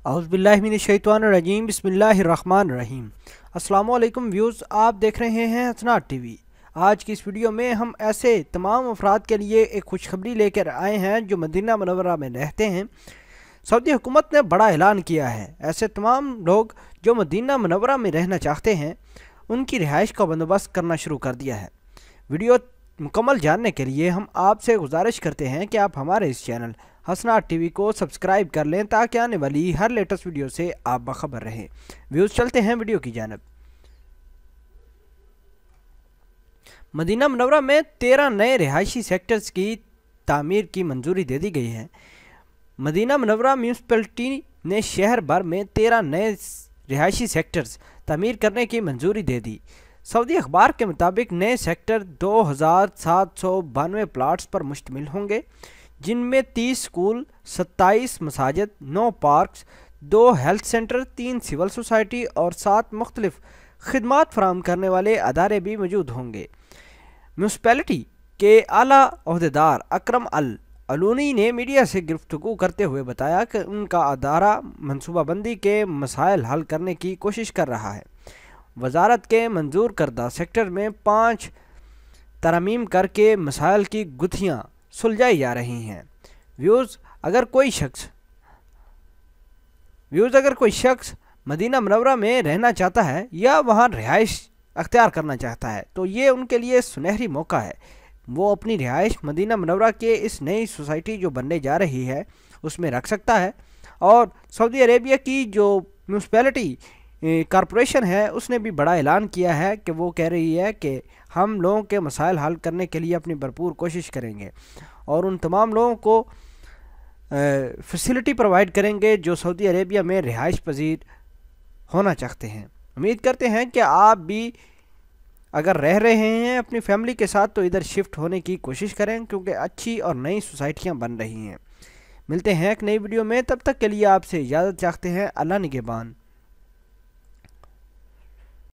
औज़ुबिल्लाहिमिनश्शैतानिर्रजीम बिस्मिल्लाहिर्रहमानिर्रहीम। अस्सलाम वालेकुम व्यूज़, आप देख रहे हैं हसनात टीवी। आज की इस वीडियो में हम ऐसे तमाम अफराद के लिए एक खुशखबरी लेकर आए हैं जो मदीना मुनव्वरा में रहते हैं। सऊदी हुकूमत ने बड़ा ऐलान किया है। ऐसे तमाम लोग जो मदीना मुनव्वरा में रहना चाहते हैं उनकी रिहाइश का बंदोबस्त करना शुरू कर दिया है। वीडियो मुकम्मल जानने के लिए हम आपसे गुजारिश करते हैं कि आप हमारे इस चैनल हसनात टीवी को सब्सक्राइब कर लें ताकि आने वाली हर लेटेस्ट वीडियो से आप बाखबर रहें। व्यूज़ चलते हैं वीडियो की जानब। मदीना मुनव्वरा में 13 नए रिहायशी सेक्टर्स की तामीर की मंजूरी दे दी गई है। मदीना मुनव्वरा म्यूनसिपलिटी ने शहर भर में 13 नए रिहायशी सेक्टर्स तामीर करने की मंजूरी दे दी। सऊदी अखबार के मुताबिक नए सेक्टर 2792 प्लाट्स पर मुश्तमिल होंगे, जिनमें 30 स्कूल, 27 मसाजिद, 9 parks, 2 health centre, 3 civil society और 7 मुख्तलिफ खिदमात फराहम करने वाले अदारे भी मौजूद होंगे। म्यूनसिपैलिटी के आला ओहदेदार अकरम अल अलूनी ने मीडिया से गुफ्तगू करते हुए बताया कि उनका अदारा मनसूबाबंदी के मसाइल हल करने की कोशिश कर रहा है। वजारत के मंजूर करदा सेक्टर में 5 तरमीम करके मसाइल की गुत्थियाँ सुलझाई जा रही हैं। व्यूज़ अगर कोई शख्स मदीना मुनव्वरा में रहना चाहता है या वहाँ रिहाइश अख्तियार करना चाहता है तो ये उनके लिए सुनहरी मौका है। वो अपनी रिहाइश मदीना मुनव्वरा के इस नई सोसाइटी जो बनने जा रही है उसमें रख सकता है। और सऊदी अरेबिया की जो म्यूनसिपैलिटी कॉरपोरेशन है उसने भी बड़ा ऐलान किया है कि वो कह रही है कि हम लोगों के मसाइल हल करने के लिए अपनी भरपूर कोशिश करेंगे और उन तमाम लोगों को फैसिलिटी प्रोवाइड करेंगे जो सऊदी अरेबिया में रिहाइश पजीर होना चाहते हैं। उम्मीद करते हैं कि आप भी अगर रह रहे हैं अपनी फैमिली के साथ तो इधर शिफ्ट होने की कोशिश करें, क्योंकि अच्छी और नई सोसाइटियाँ बन रही हैं। मिलते हैं एक नई वीडियो में, तब तक के लिए आपसे इजाज़त चाहते हैं। अल्लाह निगहबान।